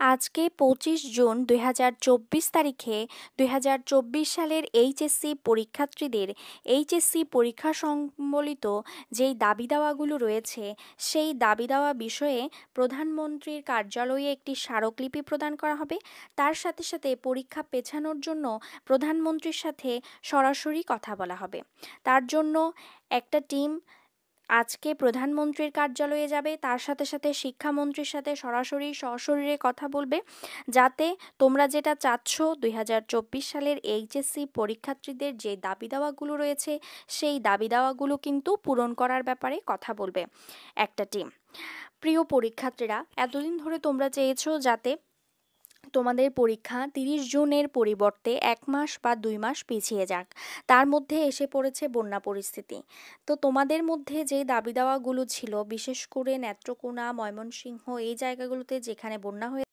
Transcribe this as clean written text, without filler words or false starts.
আজকে 25 জুন 2024 তারিখে 2024 সালের এইচএসসি পরীক্ষার্থীদের এইচএসসি পরীক্ষা সম্বলিত যেই দাবি দাওয়াগুলো রয়েছে সেই দাবি দাওয়া বিষয়ে প্রধানমন্ত্রীর কার্যালয়ে একটি স্মারকলিপি প্রদান করা হবে। তার সাথে সাথে পরীক্ষা পেছানোর জন্য প্রধানমন্ত্রীর সাথে সরাসরি কথা বলা হবে। তার জন্য একটা টিম আজকে প্রধানমন্ত্রীর কার্যালয়ে যাবে, তার সাথে সাথে শিক্ষামন্ত্রীর সাথে সরাসরি সশরীরে কথা বলবে, যাতে তোমরা যেটা চাচ্ছ 2024 সালের এইচএসসি পরীক্ষার্থীদের যে দাবি দাওয়াগুলো রয়েছে সেই দাবি দাওয়াগুলো কিন্তু পূরণ করার ব্যাপারে কথা বলবে একটা টিম। প্রিয় পরীক্ষার্থীরা, এতদিন ধরে তোমরা চেয়েছো যাতে তোমাদের পরীক্ষা 30 জুনের পরিবর্তে 1 মাস বা 2 মাস পিছিয়ে যাক। তার মধ্যে এসে পড়েছে বন্যা পরিস্থিতি। তো তোমাদের মধ্যে যে দাবি দাওয়াগুলো ছিল, বিশেষ করে নেত্রকোনা, ময়মনসিংহ এই জায়গাগুলোতে যেখানে বন্যা হয়ে